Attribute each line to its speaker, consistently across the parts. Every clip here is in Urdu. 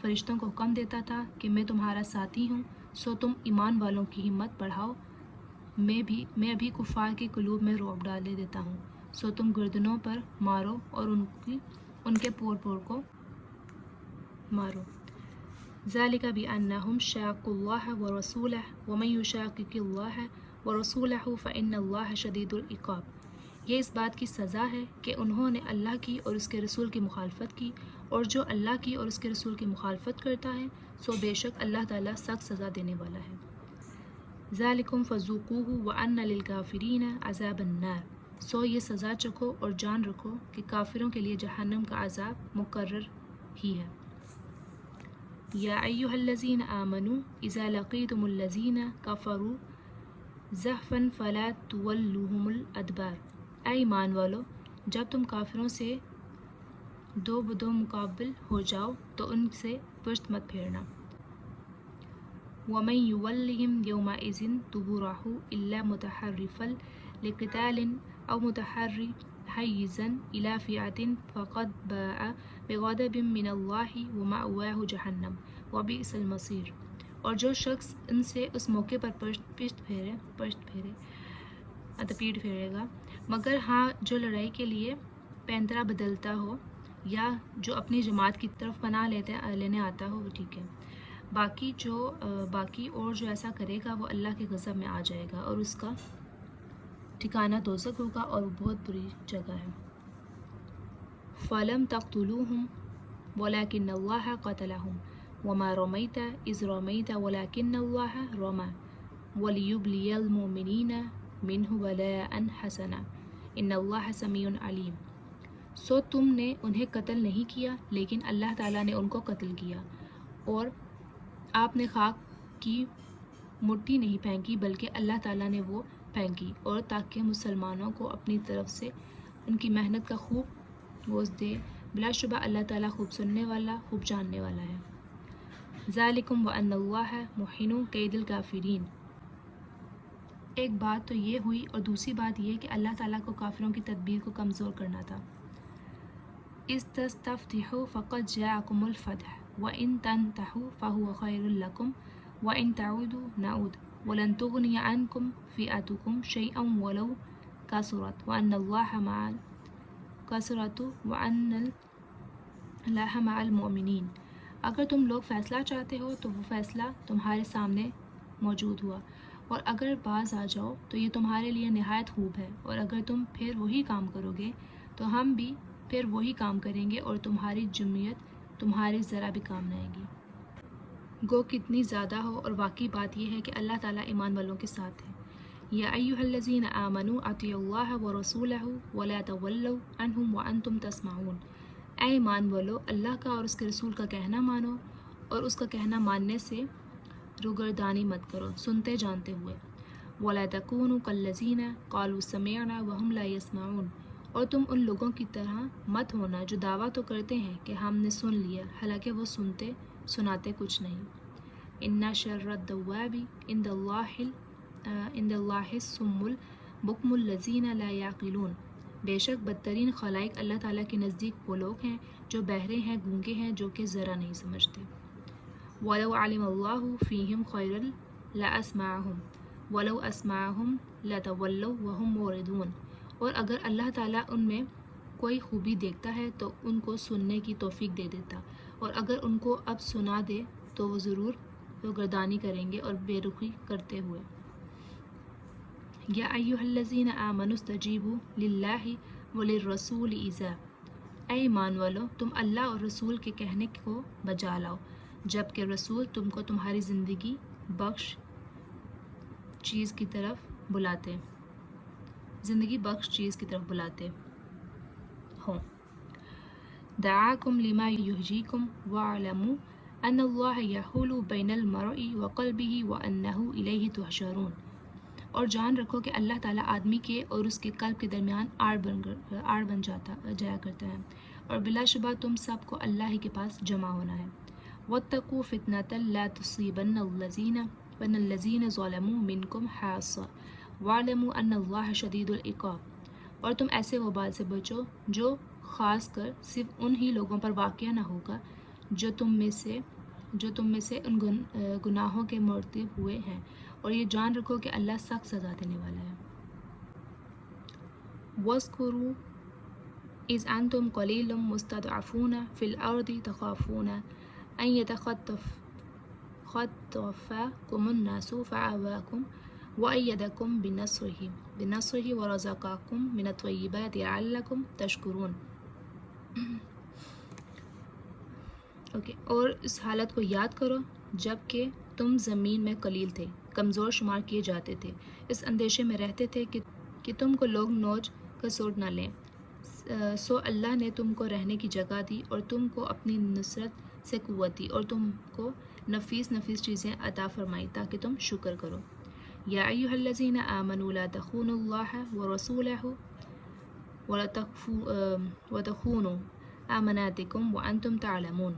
Speaker 1: فرشتوں کو حکم دیتا تھا کہ میں تمہارا ساتھی ہوں، سو تم ایمان والوں کی ہمت بڑھاؤ، میں ابھی کفار کے قلوب میں رعب ڈالے دیتا ہوں، سو تم گردنوں پر مارو اور ان کے پور کو مارو۔ ذالک بأنہم شاقوا اللہ ورسولہ ومن یشاقق اللہ ورسولہ فإن اللہ شدید العقاب۔ یہ اس بات کی سزا ہے کہ انہوں نے اللہ کی اور اس کے رسول کی مخالفت کی، اور جو اللہ کی اور اس کے رسول کی مخالفت کرتا ہے سو بے شک اللہ تعالیٰ سخت سزا دینے والا ہے۔ ذالکم فذوقوہ وان للکافرین عذاب النار۔ سو یہ سزا چکھو اور جان رکھو کہ کافروں کے لیے جہنم کا عذاب مقرر ہی ہے۔ یا ایھا الذین آمنوا اذا لقیتم الذین کفروا زحفا فلا تولوہم الادبار۔ اے ایمان والو، جب تم کافروں سے دو بدو مقابل ہو جاؤ تو ان سے پشت مت پھیرنا۔ ومن یولہم یومئذ دبرہ الا متحرفا لقتال او متحیزا الی فئۃ فقد باء بغضب من اللہ ومأواہ جہنم وبئس المصیر۔ اور جو شخص ان سے اس موقع پر پیٹ پھیرے گا، مگر ہاں جو لڑائی کے لیے پینترا بدلتا ہو یا جو اپنی جماعت کی طرف پناہ لینے آتا ہو وہ ٹھیک ہے، باقی اور جو ایسا کرے گا وہ اللہ کے غضب میں آ جائے گا اور اس کا ٹھکانہ دوزخ ہوگا اور وہ بہت بری جگہ ہے۔ فَلَمْ تَقْتُلُوهُمْ وَلَكِنَّ اللَّهَ قَتَلَهُمْ وَمَا رَمَيْتَ إِذْ رَمَيْتَ وَلَكِنَّ اللَّهَ رَمَى وَلِيُبْلِيَ الْمُؤْمِنِينَ مِنْهُ بَلَاءً حَسَنًا إِنَّ اللَّهَ سَمِيعٌ عَلِيمٌ۔ سو تم نے انہیں قتل نہیں کیا لیکن اللہ تعالیٰ نے ان کو قتل کیا، اور آپ نے خاک کی مٹی نہیں پھینکی بلکہ اللہ تعالیٰ نے وہ پھینکی، اور تاکہ مسلمانوں کو اپنی طرف سے ان کی محنت کا خوب گوشت دے، بلا شبہ اللہ تعالیٰ خوب سننے والا خوب جاننے والا ہے۔ ذالکم وان اللہ محن کید الکافرین۔ ایک بات تو یہ ہوئی اور دوسری بات یہ کہ اللہ تعالیٰ کو کافروں کی تدبیر کو کمزور کرنا تھا۔ اذ تستفتحوا فقد جاءکم الفتح وان تنتهوا فهو خیر لکم وان تعودوا نعود ولن تغنی عنکم فئتکم شیئا ولو کثرت وان اللہ مع المؤمنین۔ اگر تم لوگ فیصلہ چاہتے ہو تو وہ فیصلہ تمہارے سامنے موجود ہوا، اور اگر باز آ جاؤ تو یہ تمہارے لیے نہایت خوب ہے، اور اگر تم پھر وہی کام کرو گے تو ہم بھی پھر وہی کام کریں گے اور تمہاری جمعیت تمہارے ذرا بھی کام نہ آئے گی، گو کتنی زیادہ ہو۔ اور واقعی بات یہ ہے کہ اللہ تعالیٰ ایمان والوں کے ساتھ ہے۔ یا ایھا الذین آمنوا اطیعوا اللہ ورسولہ ولا تولوا عنہ وانتم تسمعون۔ اے ایمان والو، اللہ کا اور اس کے رسول کا کہنا مانو اور اس کا کہنا ماننے سے روگردانی مت کرو سنتے جانتے ہوئے۔ ولا تکونوا کالذین قالوا سمعنا وهم لا يسمعون۔ اور تم ان لوگوں کی طرح مت ہونا جو دعویٰ تو کرتے ہیں کہ ہم نے سن لیا حالانکہ وہ سناتے کچھ نہیں۔ ان شر الدواب عند اللہ الصم البکم الذین لا یعقلون۔ بے شک بدترین خلائق اللہ تعالیٰ کے نزدیک وہ لوگ ہیں جو بہرے ہیں، گونگے ہیں، جو کہ ذرا نہیں سمجھتے۔ وَلَوْ عَلِمَ اللَّهُ فِيهِمْ خَيْرًا لَأَسْمَعَهُمْ وَلَوْ أَسْمَعَهُمْ لَتَوَلَّوْا وَهُمْ مُعْرِضُونَ۔ اور اگر اللہ تعالیٰ ان میں کوئی خوبی دیکھتا ہے تو ان کو سننے کی توفیق دے دیتا، اور اگر ان کو اب سنا دے تو وہ ضرور روگردانی کریں گے اور بے رخی کرتے ہوئے۔ یا ایھا الذین آمنوا استجیبوا للہ وللرسول اذا۔ اے ایمان والو، تم اللہ اور رسول کے کہنے کو بجا لاؤ جب کہ رسول تم کو تمہاری زندگی بخش چیز کی طرف بلاتے ہوں۔ دعاکم لما یحییکم واعلموا ان اللہ یحول بین المرء وقلبہ وانہ الیہ تحشرون۔ اور جان رکھو کہ اللہ تعالیٰ آدمی کے اور اس کے قلب کے درمیان آڑ بن جایا کرتا ہے، اور بلا شبہ تم سب کو اللہ ہی کے پاس جمع ہونا ہے۔ واتقوا فتنة لا تصيبن الذین ظلموا منکم خاصۃ واعلموا ان اللہ شدید العقاب۔ اور تم ایسے وبال سے بچو جو خاص کر صرف انہی لوگوں پر واقع نہ ہوگا جو تم میں سے ان گناہوں کے مرتکب ہوئے ہیں، اور یہ جان رکھو کہ اللہ سخت سزا دینے والا ہے۔ وَاذْكُرُوا إِذْ أَنْتُمْ قَلِيلٌ مُسْتَضْعَفُونَ فِي الْأَرْضِ تَخَافُونَ أَنْ يَتَخَطَّفَكُمُ النَّاسُ فَآوَاكُمْ وَأَيَّدَكُمْ بِنَصْرِهِ وَرَزَقَكُمْ مِنَ الطَّيِّبَاتِ لَعَلَّكُمْ تَشْكُرُونَ۔ اور اس حالت کو یاد کرو جب کہ تم زمین میں قلیل تھے، کمزور شمار کیے جاتے تھے، اس اندیشے میں رہتے تھے کہ تم کو لوگ نوچ کسوٹ نہ لیں، سو اللہ نے تم کو رہنے کی جگہ دی اور تم کو اپنی نصرت سے قوت دی اور تم کو نفیس چیزیں عطا فرمائی تاکہ تم شکر کرو۔ یا ایھا الذین آمنوا لا تخونوا اللہ ورسولہ وتخونوا اماناتکم وانتم تعلمون۔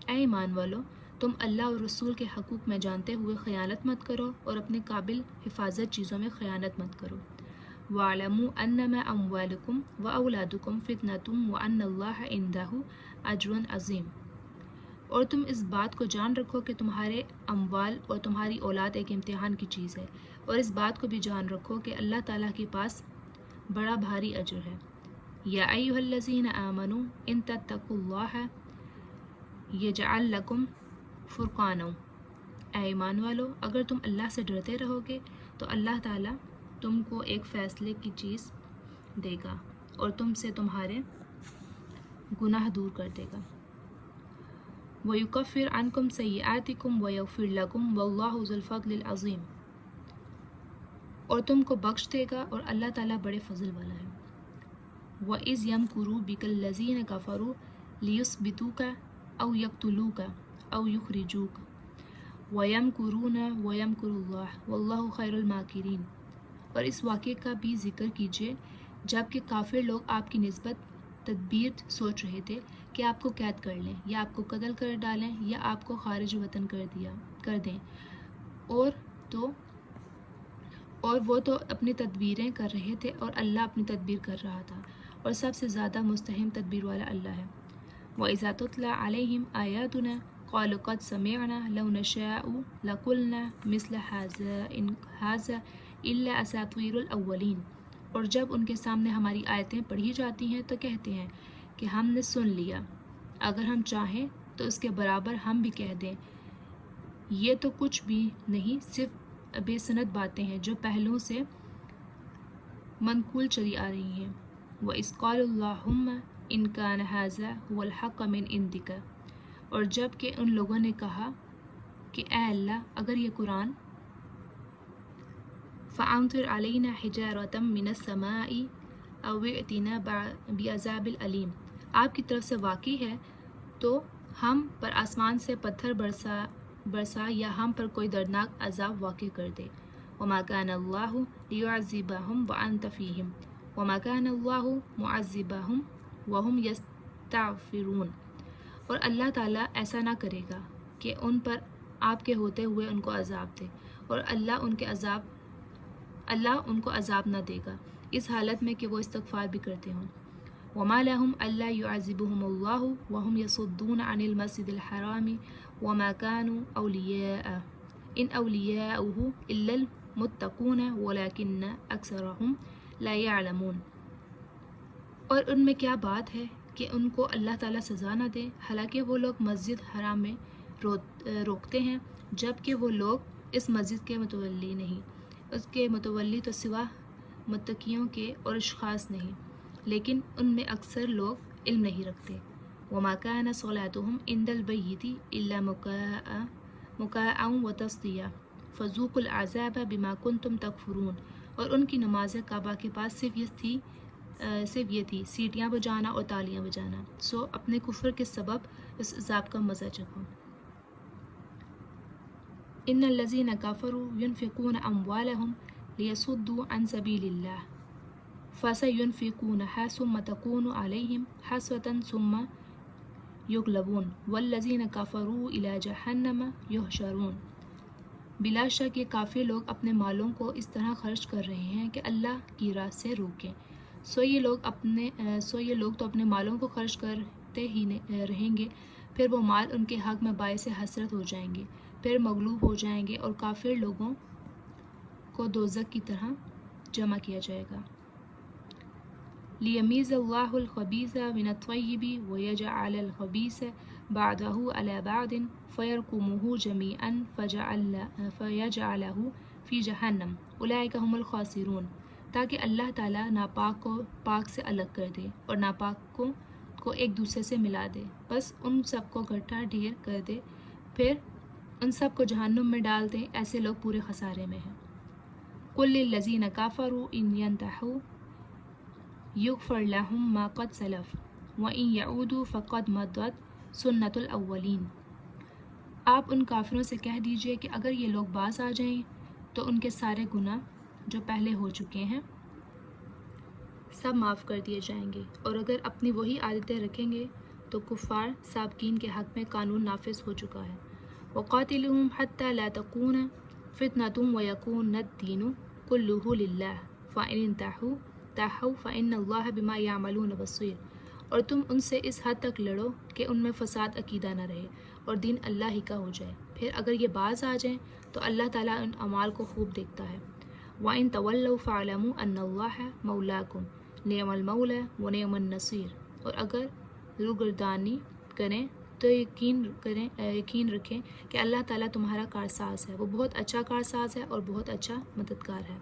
Speaker 1: اے ایمان والو، تم اللہ اور رسول کے حقوق میں جانتے ہوئے خیانت مت کرو اور اپنے قابل حفاظت چیزوں میں خیانت مت کرو۔ وَاعْلَمُوا أَنَّمَا أَمْوَالُكُمْ وَأَوْلَادُكُمْ فِتْنَةٌ وَأَنَّ اللَّهَ عِندَهُ أَجْرٌ عَظِيمٌ۔ اور تم اس بات کو جان رکھو کہ تمہارے اموال اور تمہاری اولاد ایک امتحان کی چیز ہے، اور اس بات کو بھی جان رکھو کہ اللہ تعالیٰ کے پاس بڑا بھاری اجر ہے۔ یا ایھا الذین آمنوا ان تتقوا اللہ یجعل لکم فرقانا۔ اے ایمان والو، اگر تم اللہ سے ڈرتے رہو گے تو اللہ تعالیٰ تم کو ایک فیصلے کی چیز دے گا اور تم سے تمہارے گناہ دور کر دے گا۔ وَيُكَفِّرْ عَنْكُمْ سَيِّئَاتِكُمْ وَيَغْفِرْ لَكُمْ وَاللَّهُ ذُو الْفَضْلِ الْعَظِيمِ۔ اور تم کو بخش دے گا اور اللہ تعالیٰ بڑے فضل والا ہے۔ وَإِذْ يَمْكُرُ بِكَ الَّذِينَ كَفَرُوا لِيُثْبِتُوكَ أَوْ يَقْتُلُوكَ أَوْ يُخْرِجُوكَ وَيَمْكُرُونَ وَيَمْكُرُ اللَّهُ وَاللَّهُ خَيْرُ الْمَاكِرِينَ۔ اور اس واقعے کا بھی ذکر کیجیے جب کہ کافر لوگ آپ کی نسبت تدبیر سوچ رہے تھے کہ آپ کو قید کر لیں یا آپ کو قتل کر ڈالیں یا آپ کو خارج وطن کر دیں، اور وہ تو اپنی تدبیریں کر رہے تھے اور اللہ اپنی تدبیر کر رہا تھا، اور سب سے زیادہ مستحکم تدبیر والا اللہ ہے۔ وَإِذَا تُتْلَى عَلَيْهِمْ آيَاتُنَا قَالُوا قَدْ سَمِعْنَا لَوْ نَشَاءُ لَقُلْنَا مِثْلَ هَذَا إِنْ هَذَا إِلَّا أَسَاطِيرُ الْأَوَّلِينَ۔ اور جب ان کے سامنے ہماری آیتیں پڑھی جاتی ہیں تو کہتے ہیں کہ ہم نے سن لیا، اگر ہم چاہیں تو اس کے برابر ہم بھی کہہ دیں، یہ تو کچھ بھی نہیں، صرف بے سند باتیں ہیں جو پہلوں سے منقول چلی آ رہی ہیں۔ وَإِذْ قَالُوا اللَّهُمَّ إِنْ كَانَ هَذَا هُوَ الْحَقَّ مِنْ عِنْدِكَ۔ اور جب کہ ان لوگوں نے کہا کہ اے اللہ، اگر یہ قرآن فَأَمْطِرْ عَلَيْنَا حِجَارَةً مِّنَ السَّمَاءِ أَوْ ائْتِنَا بِعَذَابٍ أَلِيمٍ، آپ کی طرف سے واقع ہے تو ہم پر آسمان سے پتھر برسا یا ہم پر کوئی دردناک عذاب واقع کر دے۔ وَمَا كَانَ اللَّهُ لِيُعَذِّبَهُمْ وَأَنْتَ فِيهِمْ وَمَا كَانَ اللَّهُ مُعَذِّبَهُمْ وَهُمْ يَسْتَغْفِرُونَ۔ اور اللہ تعالیٰ ایسا نہ کرے گا کہ ان پر آپ کے ہوتے ہوئے ان کو عذاب دے، اور اللہ ان کو عذاب نہ دے گا اس حالت میں کہ وہ استغفار بھی کرتے ہوں۔ وَمَا لَهُمْ أَلَّا يُعَذِّبَهُمُ اللَّهُ وَهُمْ يَصُدُّونَ عَنِ الْمَسْجِدِ الْحَرَامِ وَمَا كَانُوا أَوْلِيَاءَهُ إِنْ أَوْلِيَاؤُهُ إِلَّا الْمُتَّقُونَ وَلَكِنَّ أَكْثَرَهُمْ لَا يَعْلَمُونَ۔ اور ان میں کیا بات ہے کہ ان کو اللہ تعالیٰ سزا نہ دے، حالانکہ وہ لوگ مسجد حرام میں روکتے ہیں، جبکہ وہ لوگ اس مسجد کے متولی نہیں، اس کے متولی تو سوا متقیوں کے اور اشخاص نہیں، لیکن ان میں اکثر لوگ علم نہیں رکھتے۔ وَمَا كَانَ صَلَاتُهُمْ عِندَ الْبَيْتِ إِلَّا مُكَاءً وَتَصْدِيَةً فَذُوقُوا الْعَذَابَ بِمَا كُنْتُمْ تَكْفُرُونَ۔ اور ان کی نماز کعبہ کے پاس صرف یہ تھی سیٹیاں بجانا اور تالیاں بجانا، سو اپنے کفر کے سبب اس عذاب کا مزہ چکھو۔ إِنَّ الَّذِينَ كَفَرُوا يُنْفِقُونَ أَمْوَالَهُمْ لِيَصُدُّوا عَنْ سَبِيلِ اللَّهِ فَسَيُنْفِقُونَهَا ثُمَّ تَكُونُ عَلَيْهِمْ حَسْرَةً ثُمَّ يُغْلَبُونَ وَالَّذِينَ كَفَرُوا إِلَى جَهَنَّمَ يُحْشَرُونَ۔ بلا شک یہ کافر لوگ اپنے مالوں کو اس طرح خرچ کر رہے ہیں کہ اللہ کی راہ سے روکیں، سو یہ لوگ تو اپنے مالوں کو خرچ کرتے ہی رہیں گے، پھر وہ مال ان کے حق میں باعث حسرت ہو جائیں گے، پھر مغلوب ہو جائیں گے اور کافر لوگوں کو دوزخ کی طرح جمع کیا جائے گا۔ لیمیز اللہ الخبیث من الطیب ویجعل الخبیث بعضہ علی بعض فیرکمہ جمیعا فیجعلہ فی جہنم اولئک ھم الخاسرون، تاکہ اللہ تعالیٰ ناپاک کو پاک سے الگ کر دے اور ناپاکوں کو ایک دوسرے سے ملا دے، بس ان سب کو اکٹھا ڈھیر کر دے، پھر ان سب کو جہنم میں ڈال دے، ایسے لوگ پورے خسارے میں ہیں۔ قل للذین کفروا ان ینتہوا یغفر لہم ما قد سلف وان یعودوا فقد مضت سنت الاولین۔ آپ ان کافروں سے کہہ دیجئے کہ اگر یہ لوگ باز آ جائیں تو ان کے سارے گناہ جو پہلے ہو چکے ہیں سب معاف کر دیے جائیں گے، اور اگر اپنی وہی عادتیں رکھیں گے تو کفار سابقین کے حق میں قانون نافذ ہو چکا ہے۔ وقاتلوہم حتی لا تکون فتنۃ ویکون الدین کلہ للہ فإن انتہوا فإن اللہ بما یعملون بصیر، اور تم ان سے اس حد تک لڑو کہ ان میں فساد عقیدہ نہ رہے اور دین اللہ ہی کا ہو جائے، پھر اگر یہ باز آ جائیں تو اللہ تعالیٰ ان اعمال کو خوب دیکھتا ہے۔ وَإِن تَوَلَّوْا فَاعْلَمُوا أَنَّ اللَّهَ مَوْلَاكُمْ نِعْمَ الْمَوْلَىٰ وَنِعْمَ النَّصِيرُ، اور اگر روگردانی کریں تو یقین رکھیں کہ اللہ تعالیٰ تمہارا کارساز ہے، وہ بہت اچھا کارساز ہے اور بہت اچھا مددگار ہے۔